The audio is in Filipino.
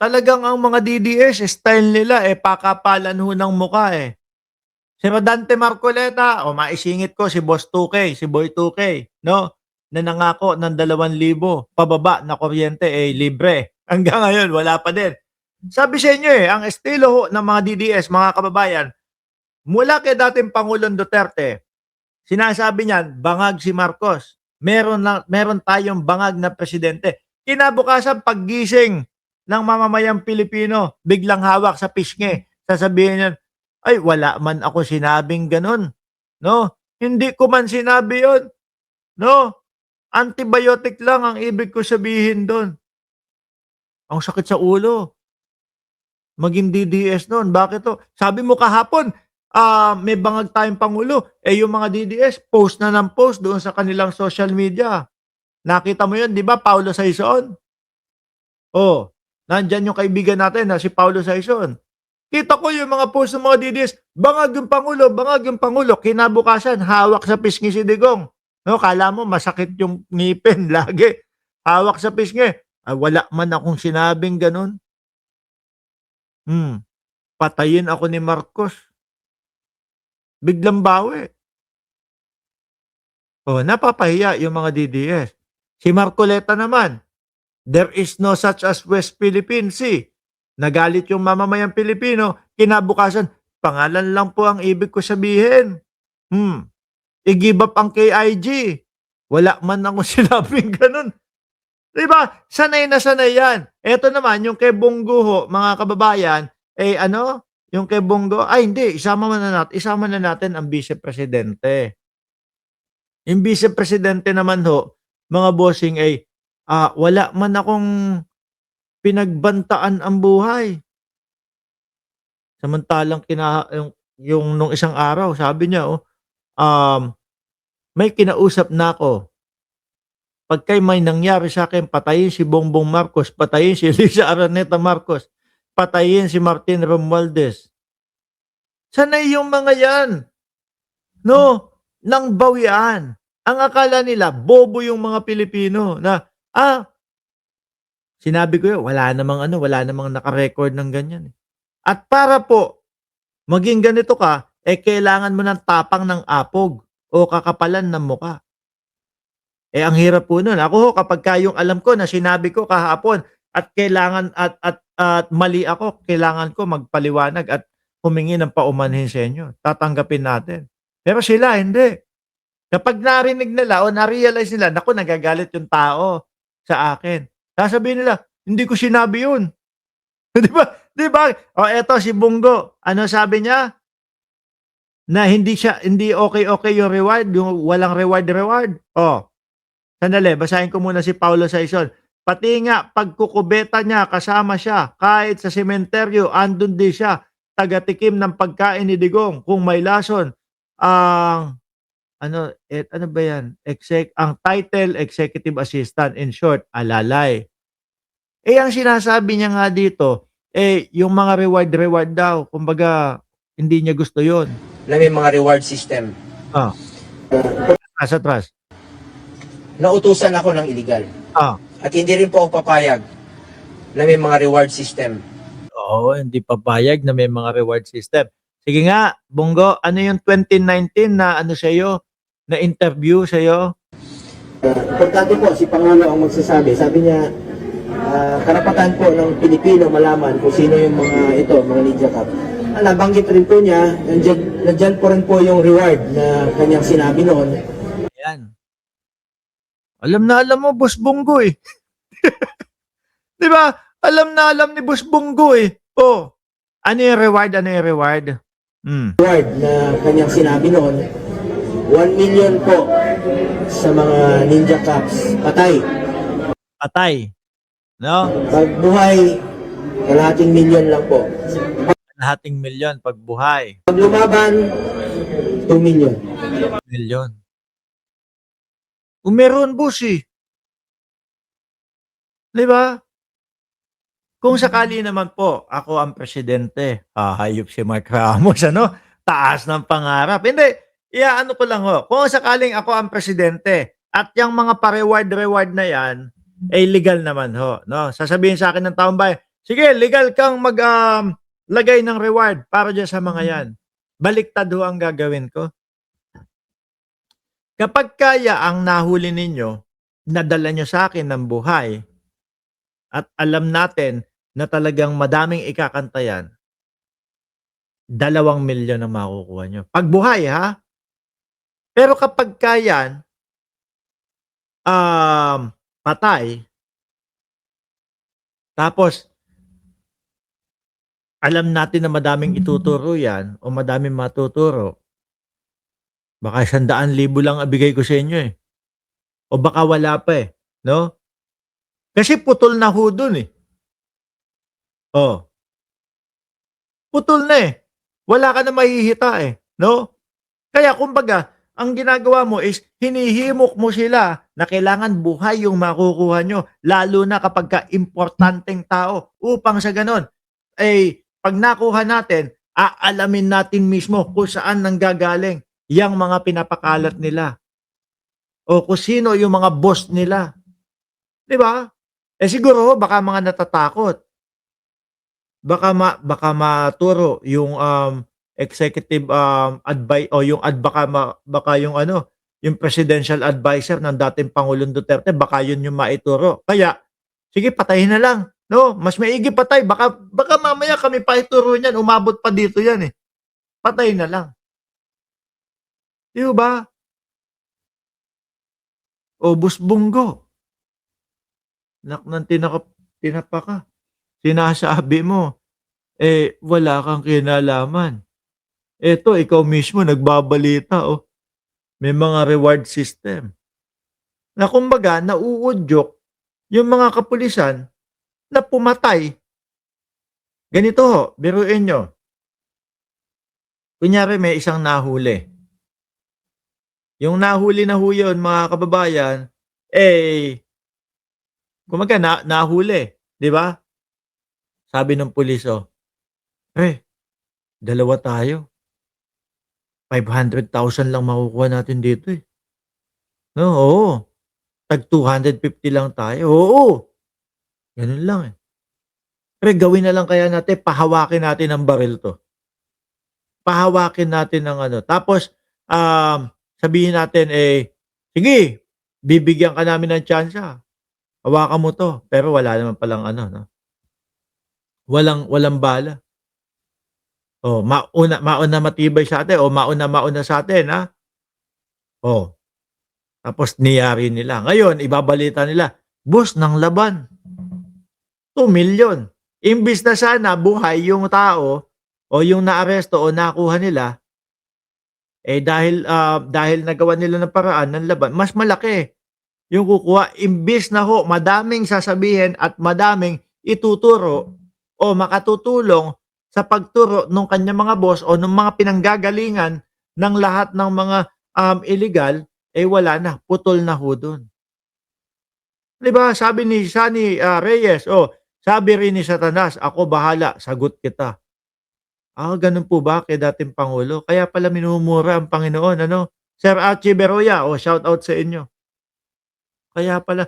talagang ang mga DDS style nila, pakapalan ho ng mukha, eh. Si Rodante Marcoleta, o maisingit ko si Boss 2K, si Boy 2K, 'no, na nangako ng 2,000 pababa na kuryente, libre. Hanggang ngayon wala pa din. Sabi sa inyo, ang estilo ho ng mga DDS, mga kababayan, mula kay dating Pangulong Duterte, sinasabi niyan, bangag si Marcos. Meron tayong bangag na presidente. Kinabukasan paggising ng mamamayang Pilipino, biglang hawak sa pisngi. Sasabihin niyan, ay wala man ako sinabing gano'n, 'no? Hindi ko man sinabi 'yon, 'no? Antibiotic lang ang ibig ko sabihin do'n. Ang sakit sa ulo, maging DDS no'n. Bakit 'to? Sabi mo kahapon, may bangag tayong pangulo, yung mga DDS post na ng post doon sa kanilang social media. Nakita mo 'yun, 'di ba, Paulo Saison? Oh, nandiyan yung kaibigan natin na si Paulo Saison. Kita ko yung mga post ng mga DDS, bangag yung pangulo, bangag yung pangulo. Kinabukasan, hawak sa pisngi si Digong. No, kala mo masakit yung ngipin lagi. Hawak sa pisngi. Wala man akong sinabing ganun. Patayin ako ni Marcos. Biglang bawi. Napapahiya yung mga DDS. Si Marcoleta naman, there is no such as West Philippine Sea. Nagalit yung mamamayang Pilipino, kinabukasan, pangalan lang po ang ibig ko sabihin. I-give up ang KIG. Wala man akong sinabing ganun. Diba? Sanay na sanay yan. Eto naman, yung kay Bongo ho, mga kababayan, yung kay Bongo, hindi, isama na natin ang Vice Presidente. Yung Vice Presidente naman ho, mga bossing, wala man akong pinagbantaan ang buhay. Samantalang yung nung isang araw, sabi niya, may kinausap na ako. Pagka may nangyari sa akin, patayin si Bongbong Marcos, patayin si Liza Araneta Marcos, patayin si Martin Romualdez. Sanay yung mga yan. No, nang bawian. Ang akala nila, bobo yung mga Pilipino na, sinabi ko yun, wala namang naka-record ng ganyan. At para po, maging ganito ka, kailangan mo ng tapang ng apog o kakapalan ng muka. Ang hirap po nun. Ako ho, kapag yung alam ko na sinabi ko kahapon at kailangan at mali ako, kailangan ko magpaliwanag at humingi ng paumanhin sa inyo. Tatanggapin natin. Pero sila, hindi. Kapag narinig nila o na-realize nila, naku, nagagalit yung tao sa akin. Sasabihin nila, hindi ko sinabi yun. Di ba? Di ba? Eto si Bongo. Ano sabi niya? Na hindi okay yung reward, yung walang reward. Sandali, basahin ko muna si Paulo Saison. Pati nga, pagkukubeta niya, kasama siya. Kahit sa sementeryo, andun din siya. Tagatikim ng pagkain ni Digong. Kung may lason, ano ba yan? Ang title, Executive Assistant. In short, alalay. Ang sinasabi niya nga dito, yung mga reward daw. Kumbaga, hindi niya gusto yon. Na may mga reward system. Nasa trust. Nautusan ako ng illegal. At hindi rin po ako papayag na may mga reward system. Oo, hindi papayag na may mga reward system. Sige nga, Bongo, ano yung 2019 na sa'yo, na interview sa'yo? Importante po, si Pangulo ang magsasabi. Sabi niya, karapatan po ng Pilipino malaman kung sino yung mga Ninja Cup. Nabanggit rin po niya, nandyan po rin po yung reward na kanyang sinabi noon. Ayan. Alam na alam mo, Boss Bongo eh. Di ba? Alam na alam ni Boss Bongo eh. Ano yung reward? Reward na kanyang sinabi noon, 1 million po sa mga Ninja Cups. Patay. No? Pag buhay, kalahating milyon lang po. Kalahating milyon pag buhay. Pag lumaban, 2 million. Milyon. Meron, boss eh. Di ba? Kung sakali naman po, ako ang presidente, hayop si Mark Ramos, taas ng pangarap. Hindi, ano ko lang ho. Kung sakaling ako ang presidente at yung mga pa-reward na yan, legal naman ho. No? Sasabihin sa akin ng taong bayan, Sige, legal kang lagay ng reward para diyan sa mga 'yan. Baliktad ho ang gagawin ko. Kapag kaya ang nahuli ninyo, nadala niyo sa akin ng buhay at alam natin na talagang madaming ikakanta 'yan, 2,000,000 ang makukuha niyo. 'Pag buhay, ha? Pero kapagka 'yan, patay, tapos alam natin na madaming ituturo 'yan o madaming matuturo, baka 100,000 lang ang bigay ko sa inyo, eh, o baka wala pa, eh, 'no? Kasi putol na ho dun, eh. Oh, putol na, eh. Wala ka na mahihita, eh, 'no? Kaya kumbaga, ang ginagawa mo is hinihimok mo sila na kailangan buhay yung makukuha niyo, lalo na kapagka importanteng tao upang sa gano'n, eh, 'pag nakuha natin, aalamin natin mismo kung saan nanggagaling yang mga pinapakalat nila o kung sino yung mga boss nila, 'di ba? Eh, siguro baka mga natatakot. Baka maturo yung, executive, o yung baka yung ano, yung presidential adviser ng dating Pangulong Duterte baka yun yung maituro. Kaya, sige patayin na lang, 'no? Mas maigi patay baka mamaya kami pa ituro niyan umabot pa dito yan, eh. Patayin na lang, 'di ho ba? O Busbonggo, anak ng tinapa ka, sinasabi mo, eh, wala kang kinalaman. Eto ikaw mismo nagbabalita, oh. May mga reward system na kumbaga nauudyok yung mga kapulisan na pumatay. Ganito ho, biruin niyo, kunyari may isang nahuli. Yung nahuli na ho yun mga kababayan, eh, kumbaga nahuli, 'di ba? Sabi ng pulis, oh, "Eh, dalawa tayo, 500,000 lang makukuha natin dito, eh." No, oo, tag 250 lang tayo, oo, ganun lang, eh. Pre, gawin na lang kaya natin pahawakin natin ng baril 'to. Pahawakin natin ng ano, tapos, sabihin natin, eh, "Sige, bibigyan ka namin ng tyansa, hawakan mo 'to." Pero wala naman palang ano 'no, walang walang bala. Oh, mauna matibay sa'tin o mauna sa'tin, ha. Oh, tapos niyari nila. Ngayon ibabalita nila, "Boss ng laban, 2,000,000." Imbis na sana buhay yung tao o yung naaresto o nakuha nila, eh, dahil nagawan nila ng paraan ng laban, mas malaki yung kukuha. Imbis na ho madaming sasabihin at madaming ituturo o makatutulong sa pagturo nung kanyang mga boss o nung mga pinanggagalingan ng lahat ng mga, illegal, eh, wala na, putol na ho dun. 'Di ba sabi ni Sonny, Reyes, oh, sabi rin ni Satanas, "Ako bahala, sagot kita." Gano'n po ba kay dating pangulo? Kaya pala minumura ang Panginoon, ano? Sir Archie Beroya, oh, shout out sa inyo. Kaya pala